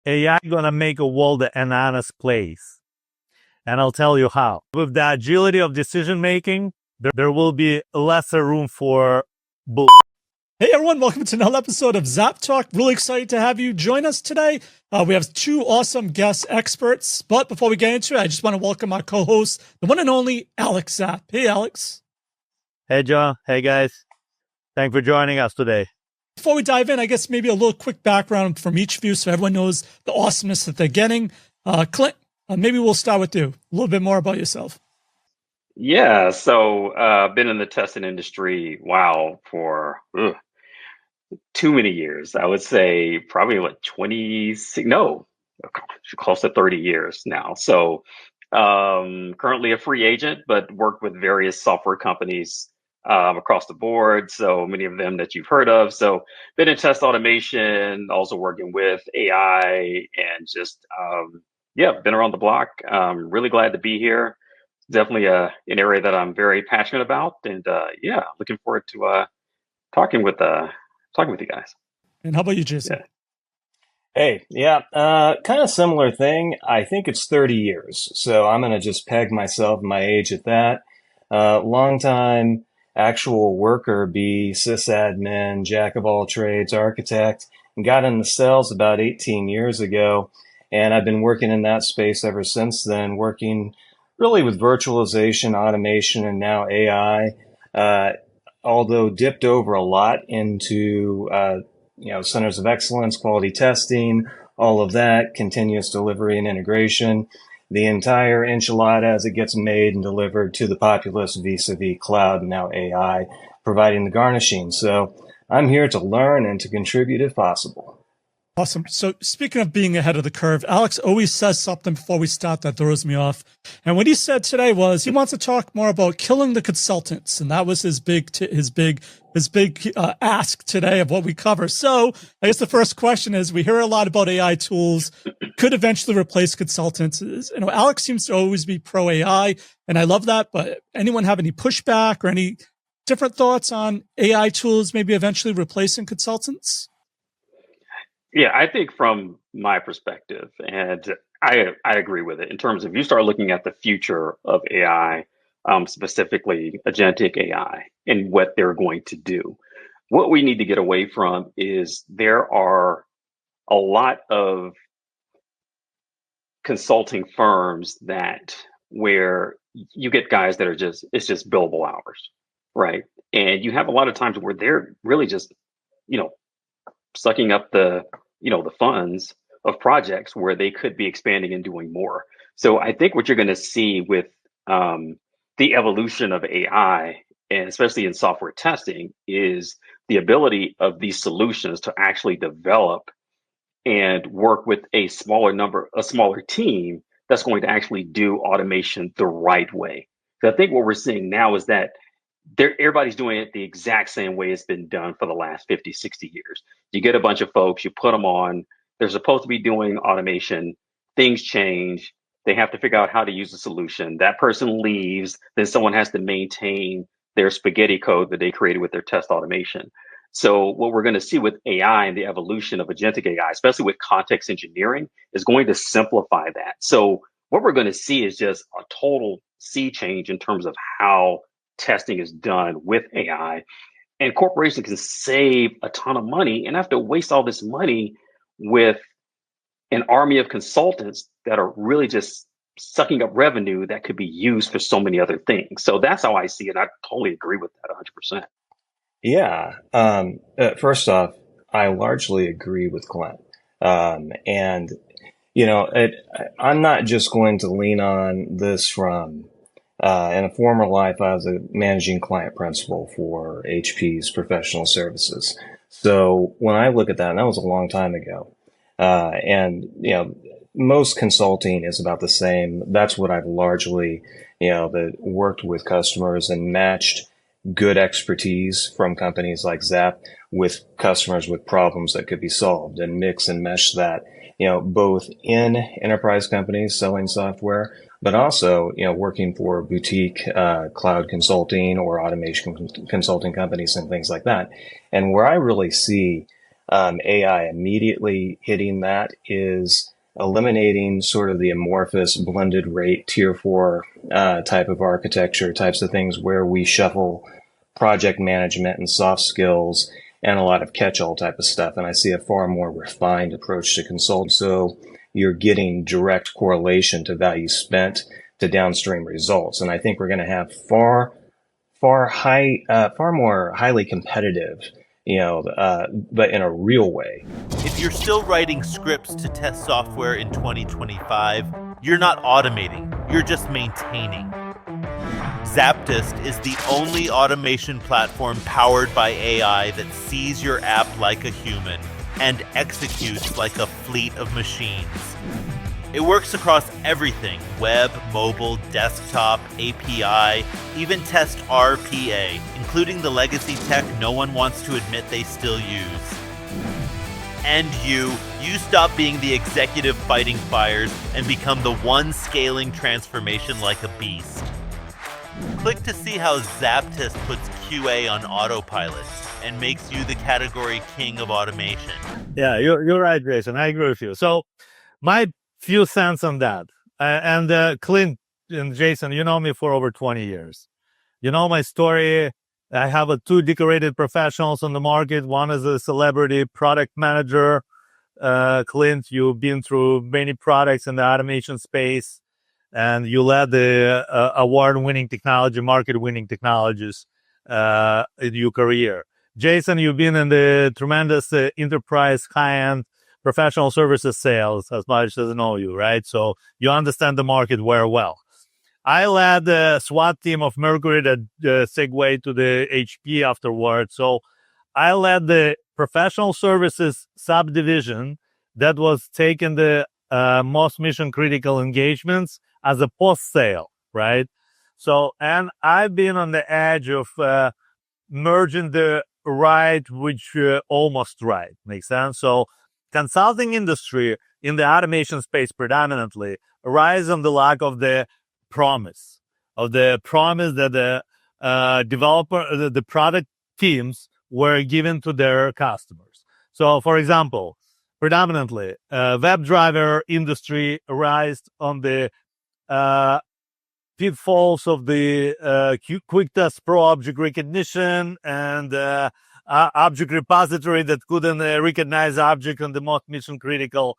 AI gonna make a world an honest place. And I'll tell you how. With the agility of decision making, there will be lesser room for bull. Hey everyone, welcome to another episode of Zap Talk. Really excited to have you join us today. We have two awesome guest experts, but before we get into it, I just want to welcome our co-host, the one and only Alex Zap. Hey Alex. Hey John. Hey guys. Thanks for joining us today. Before we dive in, I guess maybe a little quick background from each of you so everyone knows the awesomeness that they're getting. Clint, maybe we'll start with you. A little bit more about yourself. Yeah, so been in the testing industry, for too many years. I would say probably like 26, no, close to 30 years now. So currently a free agent, but work with various software companies across the board. So many of them that you've heard of. So been in test automation, also working with AI and just, been around the block. Really glad to be here. Definitely an area that I'm very passionate about. And looking forward to talking with you guys. And how about you, Jason? Yeah. Hey, kind of similar thing. I think it's 30 years. So I'm going to just peg myself, my age at that. Long time actual worker, be sysadmin, jack of all trades, architect, and got into sales about 18 years ago. And I've been working in that space ever since then, working really with virtualization, automation, and now AI. Although dipped over a lot into centers of excellence, quality testing, all of that, continuous delivery and integration, the entire enchilada as it gets made and delivered to the populace vis-a-vis cloud and now AI, providing the garnishing. So I'm here to learn and to contribute if possible. Awesome. So speaking of being ahead of the curve, Alex always says something before we start that throws me off. And what he said today was he wants to talk more about killing the consultants. And that was his big ask today of what we cover. So I guess the first question is, we hear a lot about AI tools could eventually replace consultants. Alex seems to always be pro AI, and I love that. But anyone have any pushback or any different thoughts on AI tools maybe eventually replacing consultants? Yeah, I think from my perspective, and I agree with it in terms of you start looking at the future of AI, specifically agentic AI and what they're going to do. What we need to get away from is there are a lot of consulting firms where you get guys that are it's just billable hours, right? And you have a lot of times where they're really just, sucking up the funds of projects where they could be expanding and doing more. So I think what you're going to see with the evolution of AI, and especially in software testing, is the ability of these solutions to actually develop and work with a smaller team that's going to actually do automation the right way. So I think what we're seeing now is that everybody's doing it the exact same way it's been done for the last 50, 60 years. You get a bunch of folks, you put them on, they're supposed to be doing automation, things change, they have to figure out how to use the solution. That person leaves, then someone has to maintain their spaghetti code that they created with their test automation. So what we're going to see with AI and the evolution of agentic AI, especially with context engineering, is going to simplify that. So what we're going to see is just a total sea change in terms of how testing is done with AI, and corporations can save a ton of money and have to waste all this money with an army of consultants that are really just sucking up revenue that could be used for so many other things. So that's how I see it. I totally agree with that 100%. Yeah. First off, I largely agree with Clint. I'm not just going to lean on this from in a former life, I was a managing client principal for HP's professional services. So when I look at that, and that was a long time ago, most consulting is about the same. That's what I've largely, worked with customers and matched good expertise from companies like Zap with customers with problems that could be solved, and mix and mesh that, both in enterprise companies selling software, but also, working for boutique cloud consulting or automation consulting companies and things like that. And where I really see AI immediately hitting that is eliminating sort of the amorphous blended rate tier 4 type of architecture, types of things where we shuffle project management and soft skills and a lot of catch-all type of stuff. And I see a far more refined approach to consulting. So you're getting direct correlation to value spent to downstream results. And I think we're going to have far more highly competitive, but in a real way. If you're still writing scripts to test software in 2025, you're not automating, you're just maintaining. ZAPTEST is the only automation platform powered by AI that sees your app like a human and executes like a fleet of machines. It works across everything: web, mobile, desktop, API, even test RPA, including the legacy tech no one wants to admit they still use. And you stop being the executive fighting fires and become the one scaling transformation like a beast. Click to see how ZAPTEST puts QA on autopilot and makes you the category king of automation. Yeah, you're right, Jason. I agree with you. So my few cents on that. And Clint and Jason, you know me for over 20 years. You know my story. I have two decorated professionals on the market. One is a celebrity product manager. Clint, you've been through many products in the automation space, and you led the award-winning technology, market-winning technologies in your career. Jason, you've been in the tremendous enterprise, high-end professional services sales as much as I know you, right? So you understand the market very well. I led the SWAT team of Mercury that segued to the HP afterwards. So I led the professional services subdivision that was taking the most mission critical engagements as a post-sale, right? So, and I've been on the edge of merging the right, which almost right. Makes sense? So consulting industry in the automation space predominantly relies on the lack of the promise that the developer, the product teams were given to their customers. So, for example, predominantly, WebDriver industry relies on the pitfalls of the quick test pro object recognition and object repository that couldn't recognize object on the most mission critical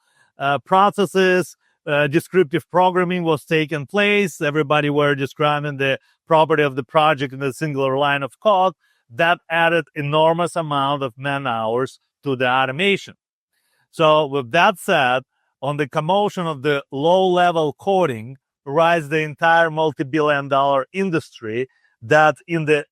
processes. Descriptive programming was taking place. Everybody were describing the property of the project in a singular line of code. That added enormous amount of man hours to the automation. So with that said, on the commotion of the low-level coding, rise the entire multi-billion-dollar industry that in the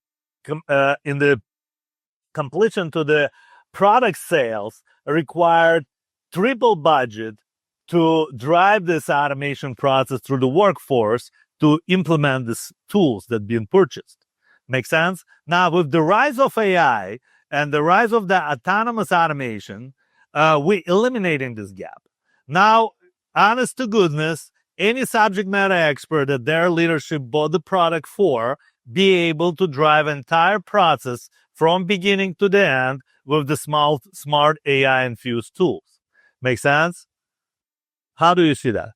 completion to the product sales required triple budget to drive this automation process through the workforce to implement these tools that being purchased. Make sense? Now, with the rise of AI and the rise of the autonomous automation, we're eliminating this gap. Now, honest to goodness, any subject matter expert that their leadership bought the product for be able to drive entire process from beginning to the end with the smart AI-infused tools. Make sense? How do you see that?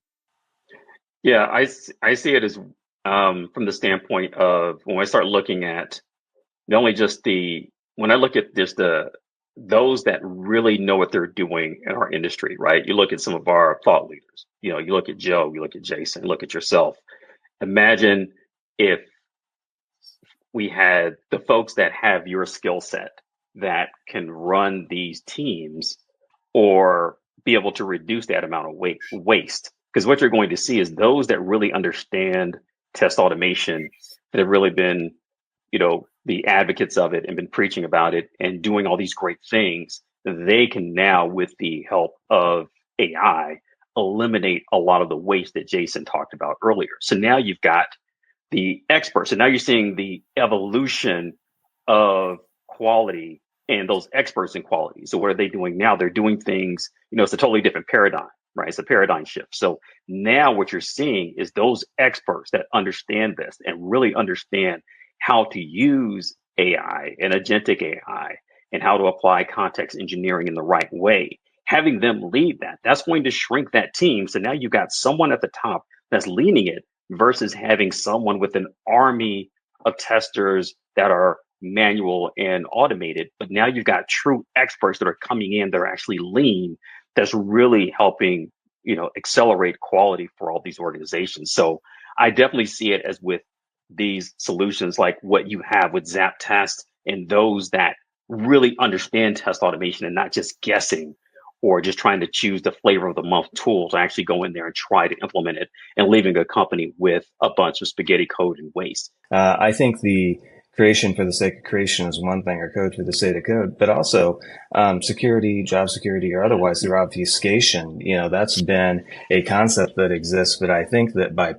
Yeah, I see it as from the standpoint of when I start looking at not only just when I look at just those that really know what they're doing in our industry, right? You look at some of our thought leaders. You look at Joe, you look at Jason, look at yourself. Imagine if we had the folks that have your skill set that can run these teams or be able to reduce that amount of waste. Because what you're going to see is those that really understand test automation, that have really been, the advocates of it and been preaching about it and doing all these great things, they can now, with the help of AI, eliminate a lot of the waste that Jason talked about earlier. So now you've got the experts, and now you're seeing the evolution of quality and those experts in quality. So what are they doing now? They're doing things, it's a totally different paradigm, right? It's a paradigm shift. So now what you're seeing is those experts that understand this and really understand how to use AI and agentic AI and how to apply context engineering in the right way. Having them lead that, that's going to shrink that team. So now you've got someone at the top that's leading it versus having someone with an army of testers that are manual and automated. But now you've got true experts that are coming in, they're actually lean, that's really helping, accelerate quality for all these organizations. So I definitely see it as with these solutions like what you have with ZAPTEST and those that really understand test automation and not just guessing or just trying to choose the flavor of the month tool to actually go in there and try to implement it and leaving a company with a bunch of spaghetti code and waste. I think the creation for the sake of creation is one thing, or code for the sake of code, but also security, job security, or otherwise, their obfuscation. That's been a concept that exists, but I think that by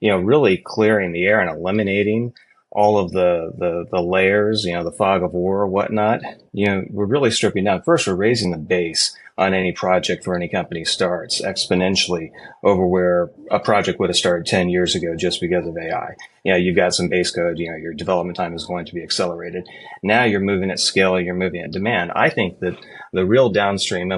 really clearing the air and eliminating all of the layers, the fog of war or whatnot, we're really stripping down. First, we're raising the base on any project for any company starts exponentially over where a project would have started 10 years ago just because of AI. You've got some base code, your development time is going to be accelerated. Now you're moving at scale, you're moving at demand. I think that the real downstream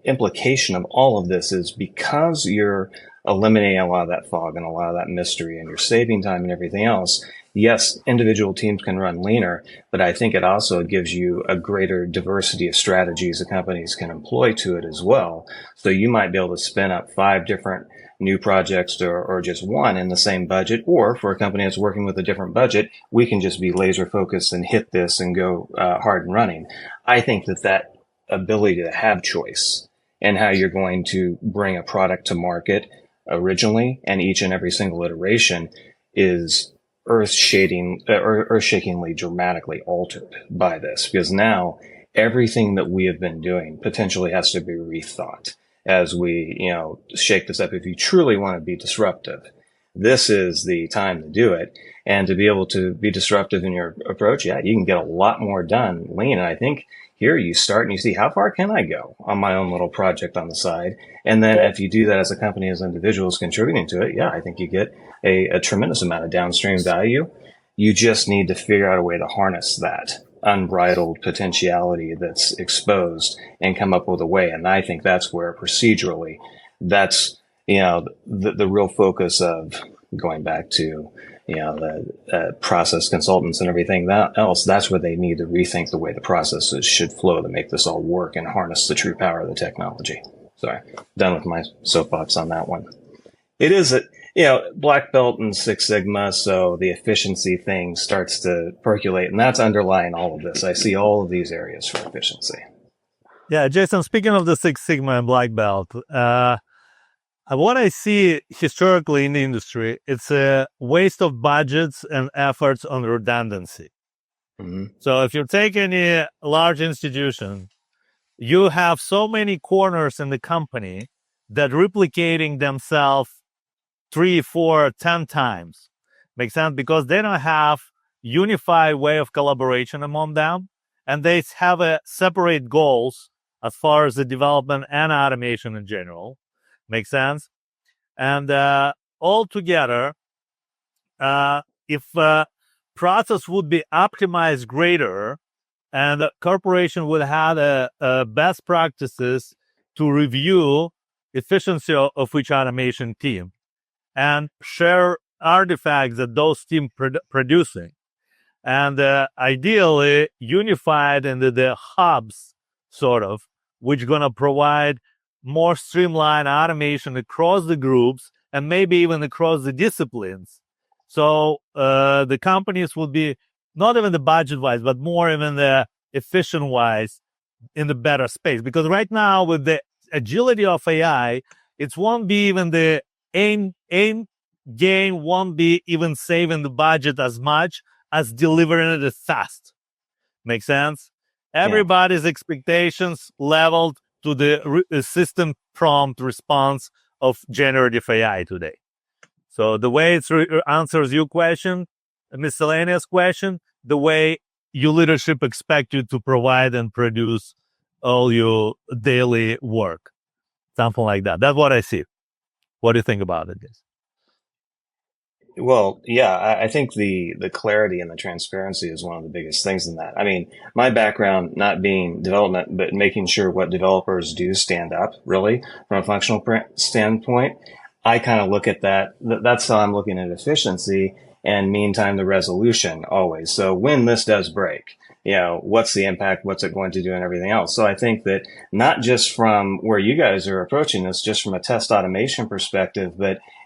implication of all of this is because you're eliminating a lot of that fog and a lot of that mystery and you're saving time and everything else. Yes, individual teams can run leaner, but I think it also gives you a greater diversity of strategies that companies can employ to it as well. So you might be able to spin up 5 different new projects or just one in the same budget, or for a company that's working with a different budget, we can just be laser focused and hit this and go hard and running. I think that ability to have choice and how you're going to bring a product to market originally and each and every single iteration is earth-shakingly dramatically altered by this, because now everything that we have been doing potentially has to be rethought as we, shake this up. If you truly want to be disruptive, this is the time to do it. And to be able to be disruptive in your approach, you can get a lot more done lean. And I think here you start and you see, how far can I go on my own little project on the side? And then if you do that as a company, as individuals contributing to it, I think you get a tremendous amount of downstream value. You just need to figure out a way to harness that unbridled potentiality that's exposed and come up with a way. And I think that's where procedurally, that's, the real focus of going back to, the process consultants and everything else, that's where they need to rethink the way the processes should flow to make this all work and harness the true power of the technology. Sorry, done with my soapbox on that one. It is black belt in Six Sigma, so the efficiency thing starts to percolate, and that's underlying all of this. I see all of these areas for efficiency. Yeah, Jason, speaking of the Six Sigma and black belt, what I see historically in the industry, it's a waste of budgets and efforts on redundancy. Mm-hmm. So if you take any large institution, you have so many corners in the company that replicating themselves 3, 4, 10 times. Makes sense? Because they don't have unified way of collaboration among them, and they have a separate goals as far as the development and automation in general. Makes sense? And altogether, if process would be optimized greater, and the corporation would have a best practices to review efficiency of each automation team and share artifacts that those teams producing, and ideally unified into the hubs, sort of, which going to provide more streamlined automation across the groups and maybe even across the disciplines. So the companies would be not even the budget-wise, but more even the efficient-wise in the better space. Because right now, with the agility of AI, it won't be even the aim gain, won't be even saving the budget as much as delivering it fast. Make sense? Everybody's expectations leveled to the system prompt response of generative AI today. So the way it answers your question, a miscellaneous question, the way your leadership expect you to provide and produce all your daily work. Something like that. That's what I see. What do you think about it, guys? Well, yeah, I think the clarity and the transparency is one of the biggest things in that. I mean, my background not being development, but making sure what developers do stand up really from a functional standpoint. I kind of look at that. That's how I'm looking at efficiency and mean time to resolution always. So when this does break, what's the impact? What's it going to do and everything else? So I think that not just from where you guys are approaching this, just from a test automation perspective,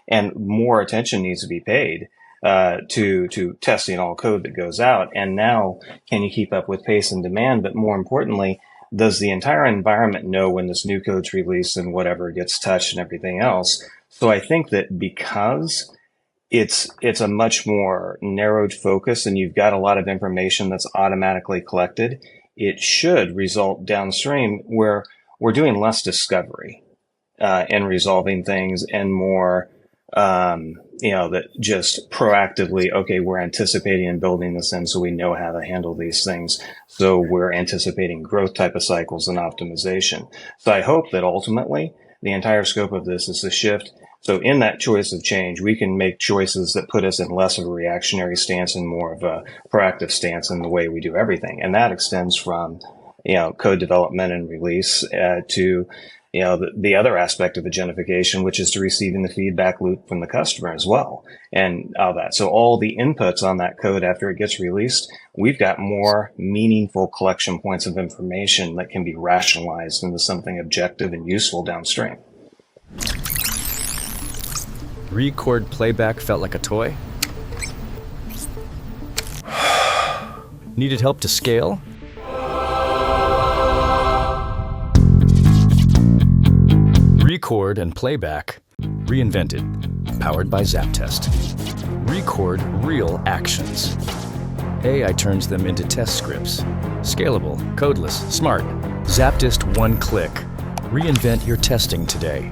and more attention needs to be paid to testing all code that goes out. And now, can you keep up with pace and demand? But more importantly, does the entire environment know when this new code's released and whatever gets touched and everything else? So I think that because it's a much more narrowed focus and you've got a lot of information that's automatically collected, it should result downstream where we're doing less discovery and resolving things and more that just proactively, okay, we're anticipating and building this in so we know how to handle these things. So we're anticipating growth type of cycles and optimization. So I hope that ultimately the entire scope of this is to shift. So in that choice of change, we can make choices that put us in less of a reactionary stance and more of a proactive stance in the way we do everything. And that extends from, code development and release to the other aspect of agentification, which is to receiving the feedback loop from the customer as well. And all that. So all the inputs on that code after it gets released, we've got more meaningful collection points of information that can be rationalized into something objective and useful downstream. Record playback felt like a toy? Needed help to scale? Record and playback reinvented, powered by ZAPTEST. Record real actions. AI turns them into test scripts. Scalable, codeless, smart. ZAPTEST one click. Reinvent your testing today.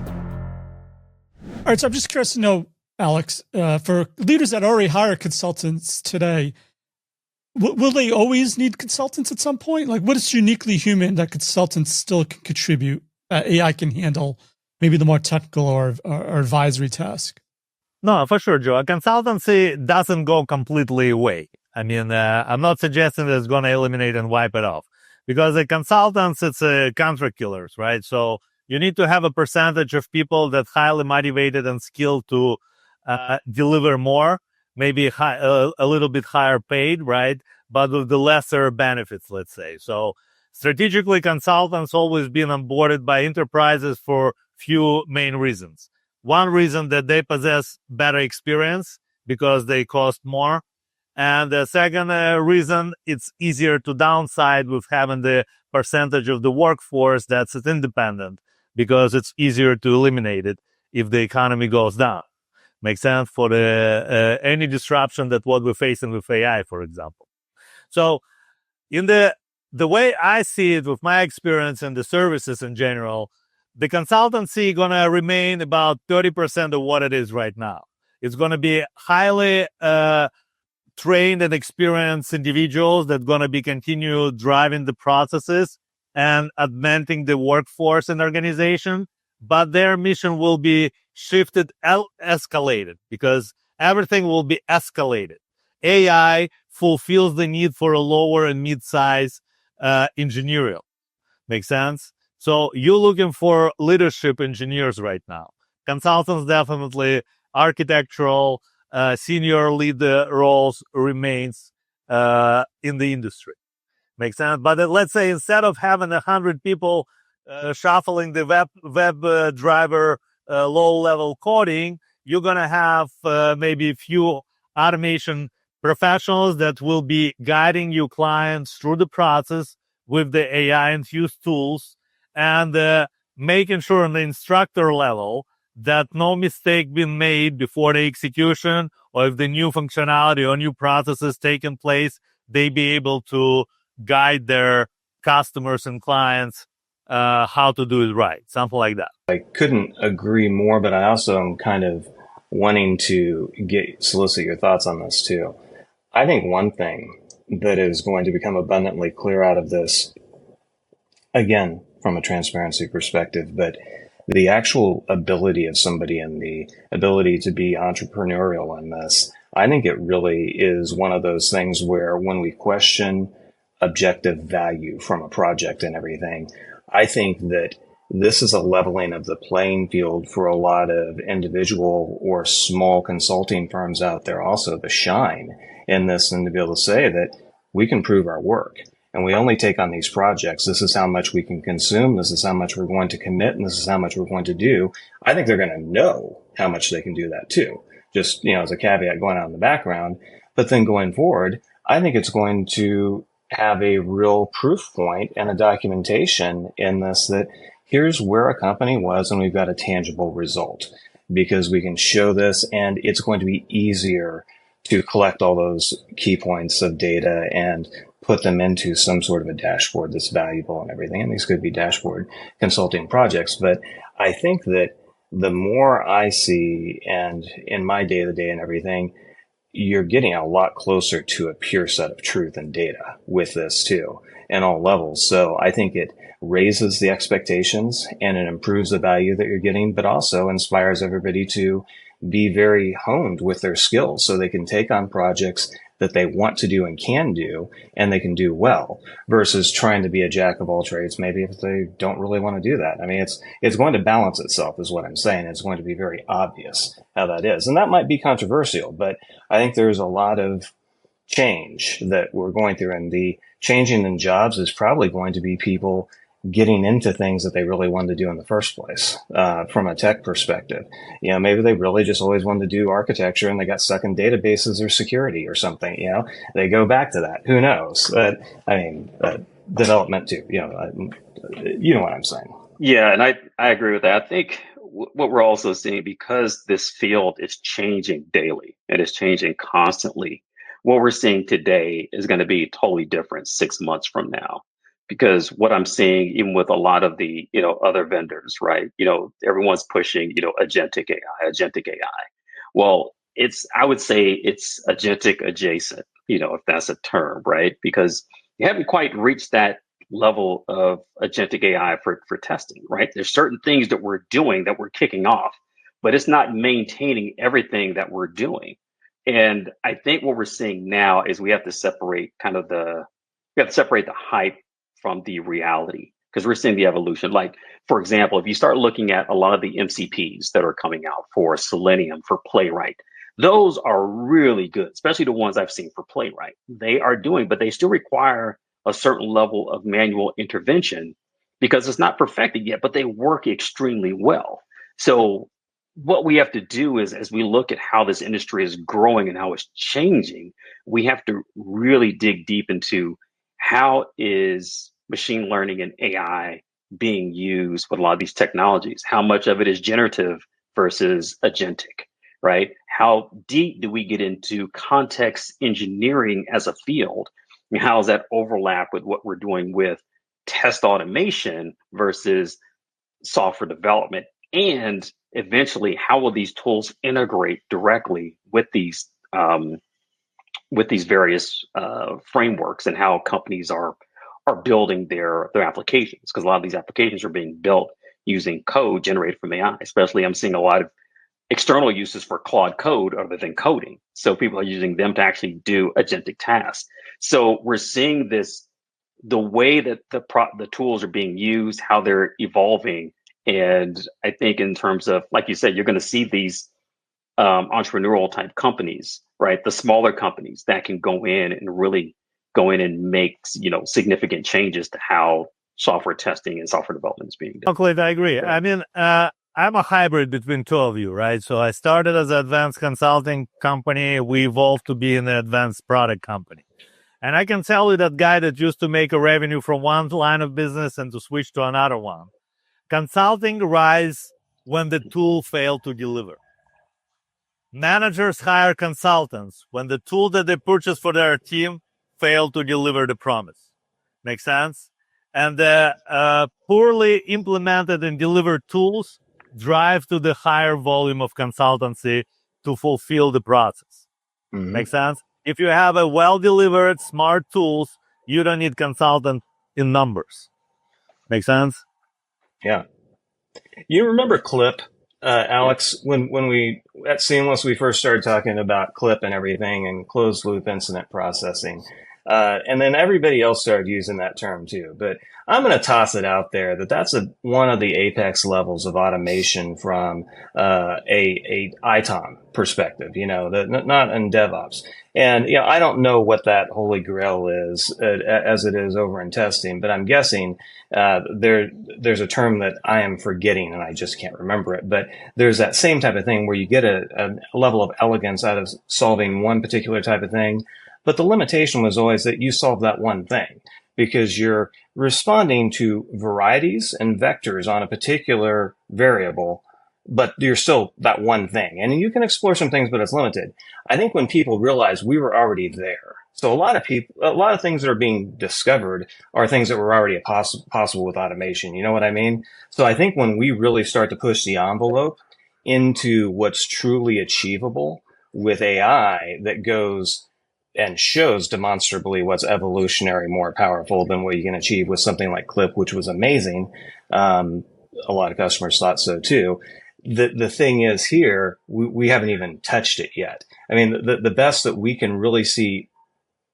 All right, so I'm just curious to know, Alex, for leaders that already hire consultants today, will they always need consultants at some point? Like, what is uniquely human that consultants still can contribute? AI can handle maybe the more technical or advisory task. No, for sure, Joe. A consultancy doesn't go completely away. I mean, I'm not suggesting that it's going to eliminate and wipe it off, because the consultants, it's contract killers, right? So you need to have a percentage of people that highly motivated and skilled to deliver more, maybe a little bit higher paid, right? But with the lesser benefits, let's say. So strategically, consultants always been onboarded by enterprises for few main reasons. One reason that they possess better experience because they cost more. And the second reason, it's easier to downside with having the percentage of the workforce that's independent, because it's easier to eliminate it if the economy goes down. Makes sense for the any disruption that what we're facing with AI, for example. So in the way I see it with my experience in the services in general, the consultancy going to remain about 30% of what it is right now. It's going to be highly trained and experienced individuals that going to be continue driving the processes and augmenting the workforce and organization, but their mission will be shifted, escalated, because everything will be escalated. AI fulfills the need for a lower and mid-size engineering. Make sense? So you're looking for leadership engineers right now. Consultants definitely, architectural, senior leader roles remains in the industry. Makes sense? But let's say instead of having 100 people shuffling the web driver low-level coding, you're going to have maybe a few automation professionals that will be guiding your clients through the process with the AI-infused tools, and making sure on the instructor level that no mistake been made before the execution, or if the new functionality or new processes taking place, they be able to guide their customers and clients how to do it right, something like that. I couldn't agree more, but I also am kind of wanting to solicit your thoughts on this too. I think one thing that is going to become abundantly clear out of this, again, from a transparency perspective, but the actual ability of somebody and the ability to be entrepreneurial in this, I think it really is one of those things where when we question objective value from a project and everything, I think that this is a leveling of the playing field for a lot of individual or small consulting firms out there also to shine in this and to be able to say that we can prove our work. And we only take on these projects. This is how much we can consume. This is how much we're going to commit. And this is how much we're going to do. I think they're going to know how much they can do that too. Just, as a caveat going on in the background. But then going forward, I think it's going to have a real proof point and a documentation in this that here's where a company was and we've got a tangible result because we can show this and it's going to be easier to collect all those key points of data and put them into some sort of a dashboard that's valuable and everything. And these could be dashboard consulting projects. But I think that the more I see and in my day to day and everything, you're getting a lot closer to a pure set of truth and data with this too, in all levels. So I think it raises the expectations and it improves the value that you're getting, but also inspires everybody to be very honed with their skills so they can take on projects that they want to do and can do, and they can do well, versus trying to be a jack of all trades, maybe if they don't really want to do that. I mean, it's going to balance itself is what I'm saying. It's going to be very obvious how that is. And that might be controversial, but I think there's a lot of change that we're going through, and the changing in jobs is probably going to be people getting into things that they really wanted to do in the first place, from a tech perspective. Maybe they really just always wanted to do architecture and they got stuck in databases or security or something, they go back to that. Who knows? Development too, you know what I'm saying. Yeah, and I agree with that. I think what we're also seeing, because this field is changing daily and it's changing constantly, what we're seeing today is going to be totally different 6 months from now. Because what I'm seeing, even with a lot of the, other vendors, right? Everyone's pushing, agentic AI. Well, I would say it's agentic adjacent, if that's a term, right? Because you haven't quite reached that level of agentic AI for testing, right? There's certain things that we're doing that we're kicking off, but it's not maintaining everything that we're doing. And I think what we're seeing now is we have to separate the hype from the reality, because we're seeing the evolution. Like, for example, if you start looking at a lot of the MCPs that are coming out for Selenium, for Playwright, those are really good, especially the ones I've seen for Playwright. They are doing, but they still require a certain level of manual intervention because it's not perfected yet, but they work extremely well. So what we have to do is, as we look at how this industry is growing and how it's changing, we have to really dig deep into how is machine learning and AI being used with a lot of these technologies? How much of it is generative versus agentic, right? How deep do we get into context engineering as a field? And how does that overlap with what we're doing with test automation versus software development? And eventually, how will these tools integrate directly with these various frameworks, and how companies are building their applications? Because a lot of these applications are being built using code generated from AI. Especially, I'm seeing a lot of external uses for Claude Code other than coding. So people are using them to actually do agentic tasks. So we're seeing the way that the tools are being used, how they're evolving. And I think in terms of, like you said, you're going to see these entrepreneurial type companies, right? The smaller companies that can go in and make, significant changes to how software testing and software development is being done. Clint, I agree. I mean, I'm a hybrid between two of you, right? So I started as an advanced consulting company. We evolved to be an advanced product company. And I can tell you that guy that used to make a revenue from one line of business and to switch to another one. Consulting rise when the tool failed to deliver. Managers hire consultants when the tool that they purchased for their team failed to deliver the promise. Make sense? And the poorly implemented and delivered tools drive to the higher volume of consultancy to fulfill the process. Mm-hmm. Make sense? If you have a well-delivered, smart tools, you don't need consultant in numbers. Make sense? Yeah. You remember Clip, Alex, when we at Seamless we first started talking about Clip and everything and closed loop incident processing, and then everybody else started using that term too. But I'm going to toss it out there that that's one of the apex levels of automation from a ITOM perspective. Not in DevOps. And I don't know what that holy grail is as it is over in testing, but I'm guessing there's a term that I am forgetting and I just can't remember it. But there's that same type of thing where you get a level of elegance out of solving one particular type of thing. But the limitation was always that you solve that one thing because you're responding to varieties and vectors on a particular variable, but you're still that one thing. And you can explore some things, but it's limited. I think when people realize we were already there. So a lot of things that are being discovered are things that were already possible with automation. You know what I mean? So I think when we really start to push the envelope into what's truly achievable with AI that goes and shows demonstrably what's evolutionary more powerful than what you can achieve with something like Clip, which was amazing. A lot of customers thought so too. The thing is here, we haven't even touched it yet. I mean, the best that we can really see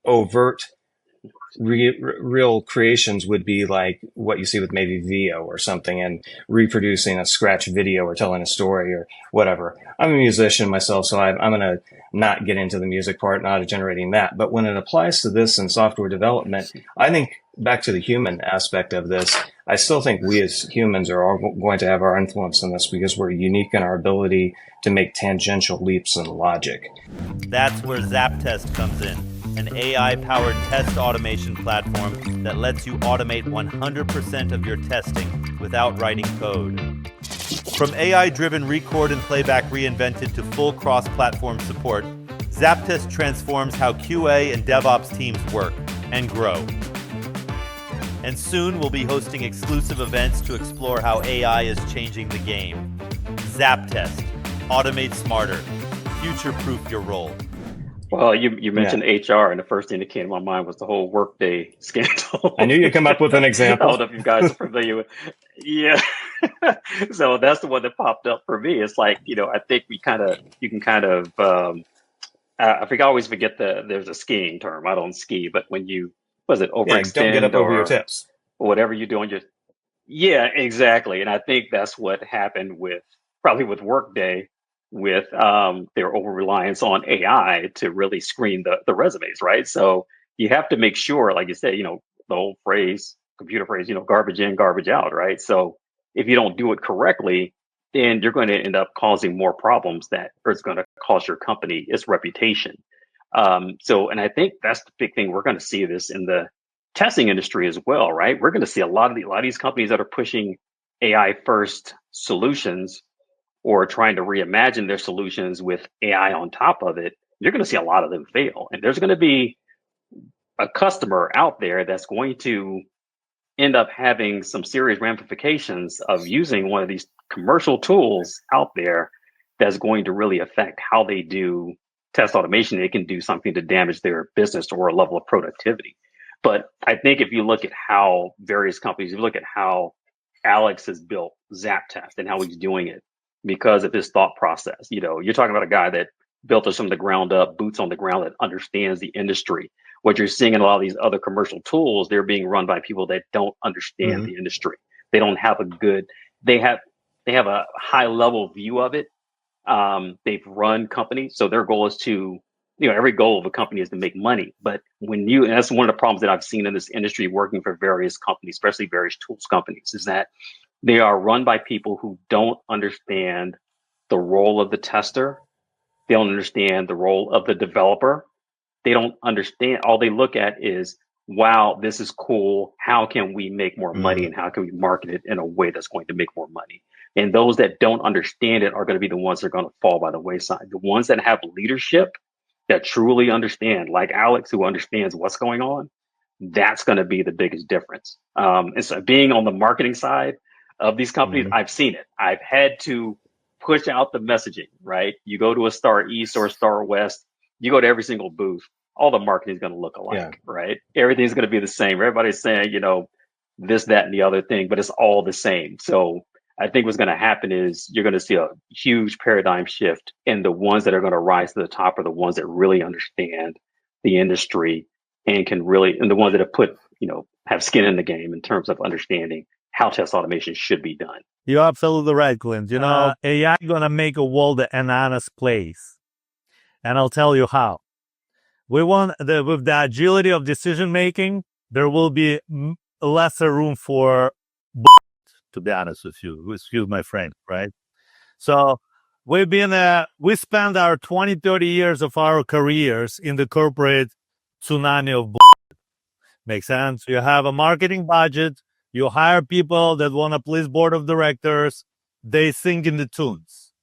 overt real creations would be like what you see with maybe VO or something and reproducing a scratch video or telling a story or whatever. I'm a musician myself, so I'm going to not get into the music part, not generating that. But when it applies to this and software development, I think back to the human aspect of this, I still think we as humans are all going to have our influence in this because we're unique in our ability to make tangential leaps in logic. That's where ZAPTEST comes in, an AI-powered test automation platform that lets you automate 100% of your testing without writing code. From AI-driven record and playback reinvented to full cross-platform support, ZAPTEST transforms how QA and DevOps teams work and grow. And soon we'll be hosting exclusive events to explore how AI is changing the game. ZAPTEST. Automate smarter. Future-proof your role. Well, you mentioned HR, and the first thing that came to my mind was the whole Workday scandal. I knew you'd come up with an example. I don't know if you guys are familiar with. Yeah. So that's the one that popped up for me. It's like, I think you can kind of, I always forget there's a skiing term. I don't ski, but when you, overextend don't get up over your tips. Whatever you're doing, yeah, exactly. And I think that's what happened probably with Workday, with their over-reliance on AI to really screen the resumes, right? So you have to make sure, like you said, the old computer phrase, garbage in, garbage out, right? So if you don't do it correctly, then you're going to end up causing more problems that is going to cost your company its reputation. And I think that's the big thing. We're going to see this in the testing industry as well, right? We're going to see a lot of these companies that are pushing AI first solutions or trying to reimagine their solutions with AI on top of it. You're going to see a lot of them fail. And there's going to be a customer out there that's going to end up having some serious ramifications of using one of these commercial tools out there that's going to really affect how they do test automation. It can do something to damage their business or a level of productivity. But I think if you look at how various companies, you look at how Alex has built ZAPTEST and how he's doing it because of his thought process. You're talking about a guy that built us from the ground up, boots on the ground, that understands the industry. What you're seeing in a lot of these other commercial tools, they're being run by people that don't understand the industry. They don't have they have a high level view of it. They've run companies. So their goal is to, every goal of a company is to make money. But and that's one of the problems that I've seen in this industry working for various companies, especially various tools companies, is that they are run by people who don't understand the role of the tester. They don't understand the role of the developer. They don't understand. All they look at is, wow, this is cool. How can we make more money and how can we market it in a way that's going to make more money? And those that don't understand it are going to be the ones that are going to fall by the wayside. The ones that have leadership that truly understand, like Alex, who understands what's going on, that's going to be the biggest difference. And so being on the marketing side of these companies, I've seen it. I've had to push out the messaging, right? You go to a Star East or a Star West, you go to every single booth, all the marketing is going to look alike, right? Everything's going to be the same. Everybody's saying, this, that, and the other thing, but it's all the same. So I think what's going to happen is you're going to see a huge paradigm shift, and the ones that are going to rise to the top are the ones that really understand the industry and can really, and the ones that have put, have skin in the game in terms of understanding how test automation should be done. You're absolutely right, Clint. AI gonna make a world an honest place, and I'll tell you how. We want with the agility of decision making, there will be lesser room for to be honest with you. Excuse my friend, right? So we spent our 20, 30 years of our careers in the corporate tsunami of Makes sense? You have a marketing budget. You hire people that want to please board of directors. They sing in the tunes.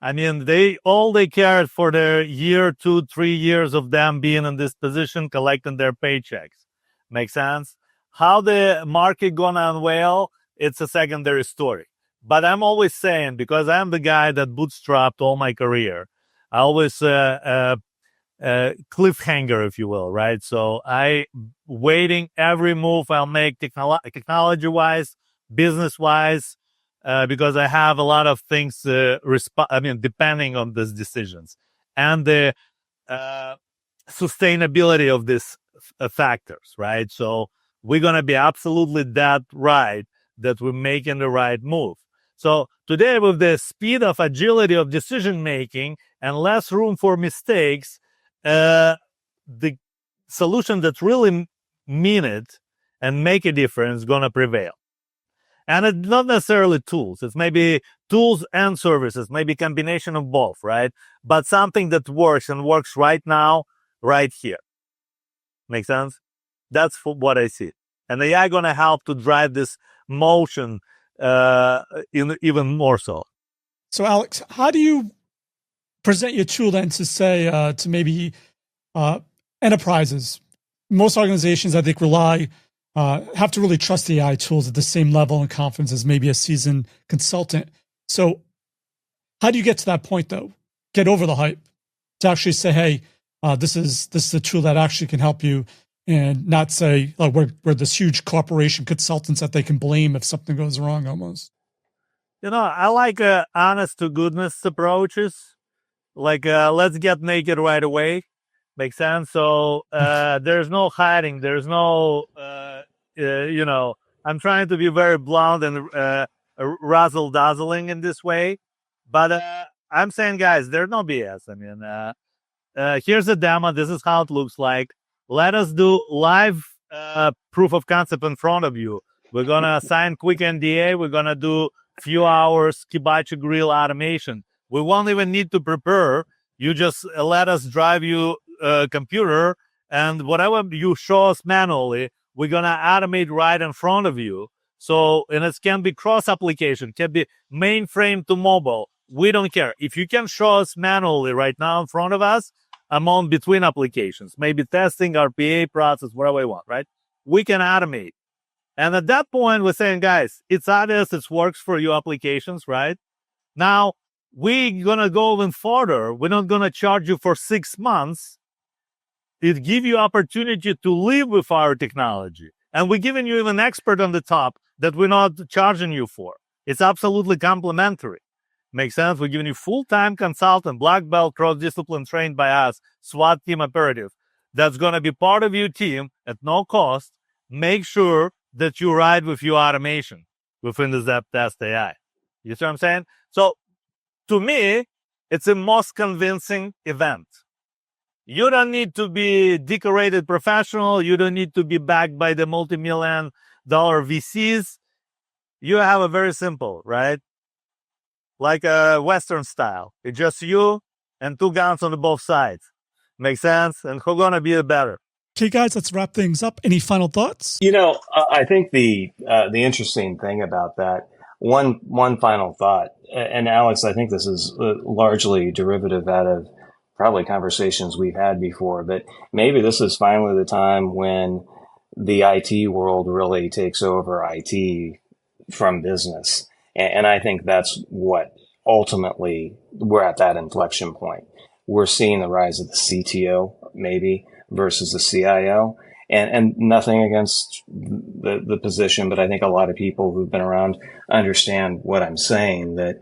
I mean, they cared for their year, 2, 3 years of them being in this position, collecting their paychecks. Make sense? How the market gonna unveil, it's a secondary story. But I'm always saying, because I'm the guy that bootstrapped all my career, I always cliffhanger, if you will, right? So I waiting every move I'll make technology-wise, business-wise, because I have a lot of things, depending on these decisions and the sustainability of these factors, right? So we're going to be absolutely that right that we're making the right move. So today, with the speed of agility of decision making and less room for mistakes, the solution that really mean it and make a difference is going to prevail. And it's not necessarily tools. It's maybe tools and services, maybe combination of both, right? But something that works and works right now, right here. Make sense? That's what I see. And AI going to help to drive this motion even more so. So, Alex, how do you present your tool then to say to maybe enterprises? Most organizations, I think, have to really trust the AI tools at the same level and confidence as maybe a seasoned consultant. So how do you get to that point, though? Get over the hype to actually say, hey, this is a tool that actually can help you, and not say, like, we're this huge corporation consultants that they can blame if something goes wrong almost. I like honest to goodness approaches. Like, let's get naked right away. Makes sense? So there's no hiding. There's no, I'm trying to be very blunt and razzle-dazzling in this way. But I'm saying, guys, there's no BS. I mean, here's a demo. This is how it looks like. Let us do live proof of concept in front of you. We're going to assign quick NDA. We're going to do few hours hibachi grill automation. We won't even need to prepare. You just let us drive you computer, and whatever you show us manually, we're going to automate right in front of you. So, and it can be cross application, can be mainframe to mobile. We don't care. If you can show us manually right now in front of us, among between applications, maybe testing, RPA process, whatever we want, right? We can automate. And at that point, we're saying, guys, it's obvious it works for your applications, right? Now, we're going to go even further. We're not going to charge you for 6 months. It gives you opportunity to live with our technology. And we're giving you even expert on the top that we're not charging you for. It's absolutely complementary. Makes sense? We're giving you full-time consultant, black belt, cross-discipline trained by us, SWAT team operative. That's going to be part of your team at no cost. Make sure that you ride with your automation within the ZAP-Test.AI. You see what I'm saying? So to me, it's a most convincing event. You don't need to be decorated professional. You don't need to be backed by the multi-million dollar VCs. You have a very simple, right? Like a Western style. It's just you and 2 guns on both sides. Makes sense? And who's going to be better? Okay, guys, let's wrap things up. Any final thoughts? I think the interesting thing about that, one final thought, and Alex, I think this is largely derivative out of probably conversations we've had before, but maybe this is finally the time when the IT world really takes over IT from business. And I think that's what ultimately we're at, that inflection point. We're seeing the rise of the CTO maybe versus the CIO. And nothing against the position, but I think a lot of people who've been around understand what I'm saying, that,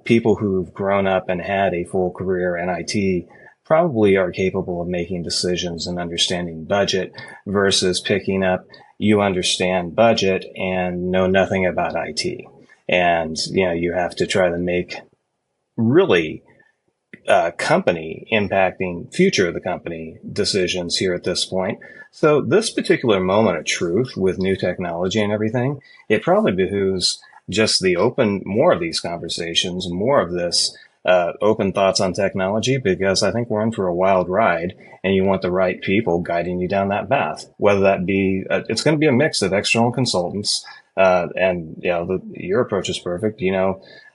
people who've grown up and had a full career in IT probably are capable of making decisions and understanding budget versus picking up, you understand budget and know nothing about IT. And, you have to try to make really company impacting future of the company decisions here at this point. So this particular moment of truth with new technology and everything, it probably behooves just more of these conversations, more of this open thoughts on technology, because I think we're in for a wild ride and you want the right people guiding you down that path, whether that be, it's going to be a mix of external consultants, and your approach is perfect.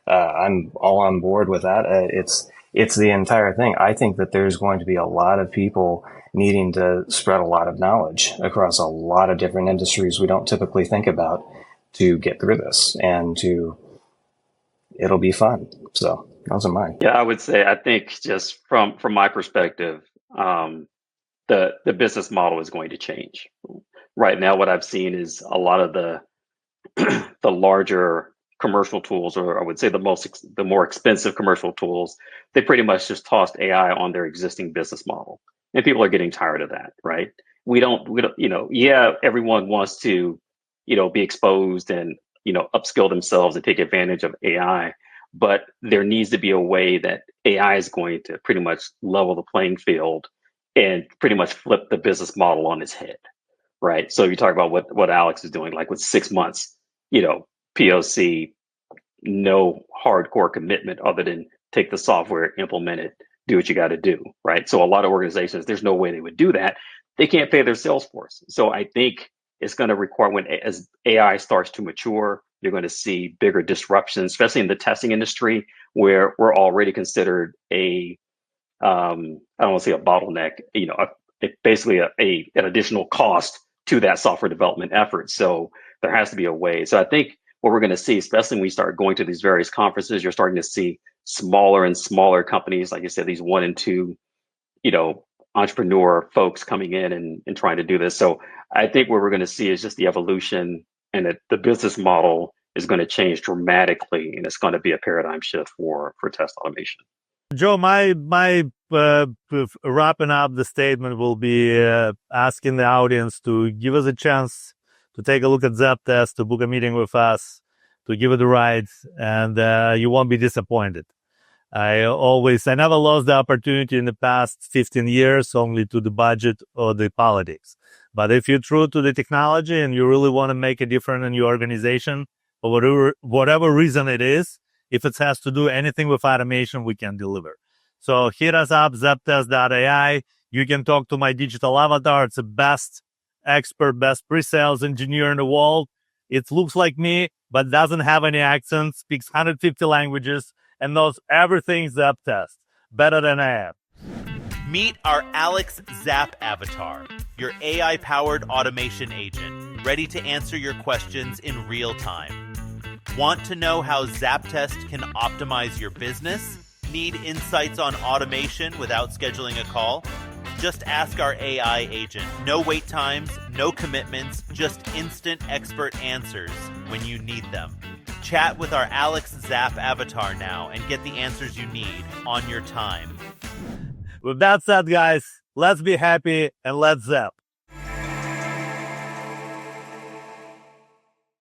I'm all on board with that. It's the entire thing. I think that there's going to be a lot of people needing to spread a lot of knowledge across a lot of different industries we don't typically think about to get through this, and it'll be fun. So those are mine. Yeah, I would say, I think just from my perspective, the business model is going to change. Right now, what I've seen is a lot of the larger commercial tools, or I would say the more expensive commercial tools, they pretty much just tossed AI on their existing business model, and people are getting tired of that, right? We don't, everyone wants to, be exposed and, upskill themselves and take advantage of AI, but there needs to be a way that AI is going to pretty much level the playing field and pretty much flip the business model on its head, right? So you talk about what Alex is doing, like with 6 months, POC, no hardcore commitment other than take the software, implement it, do what you got to do, right? So a lot of organizations, there's no way they would do that. They can't pay their sales force. So I think it's going to require, as AI starts to mature, you're going to see bigger disruptions, especially in the testing industry, where we're already considered I don't want to say a bottleneck, basically an additional cost to that software development effort. So there has to be a way. So I think what we're going to see, especially when we start going to these various conferences, you're starting to see smaller and smaller companies, like you said, these 1 and 2, entrepreneur folks coming in and trying to do this. So I think what we're going to see is just the evolution, and that the business model is going to change dramatically, and it's going to be a paradigm shift for test automation. Joe, my wrapping up the statement will be asking the audience to give us a chance to take a look at ZAPTEST, to book a meeting with us, to give it a ride, and you won't be disappointed. I never lost the opportunity in the past 15 years only to the budget or the politics. But if you're true to the technology and you really want to make a difference in your organization, for whatever reason it is, if it has to do anything with automation, we can deliver. So hit us up, ZAPTEST.AI. You can talk to my digital avatar. It's the best expert, best pre-sales engineer in the world. It looks like me, but doesn't have any accent, speaks 150 languages, and knows everything ZAPTEST better than I am. Meet our Alex Zap avatar, your AI-powered automation agent, ready to answer your questions in real time. Want to know how ZAPTEST can optimize your business? Need insights on automation without scheduling a call? Just ask our AI agent. No wait times, no commitments, just instant expert answers when you need them. Chat with our Alex Zap avatar now and get the answers you need on your time. With that said, guys, let's be happy and let's zap.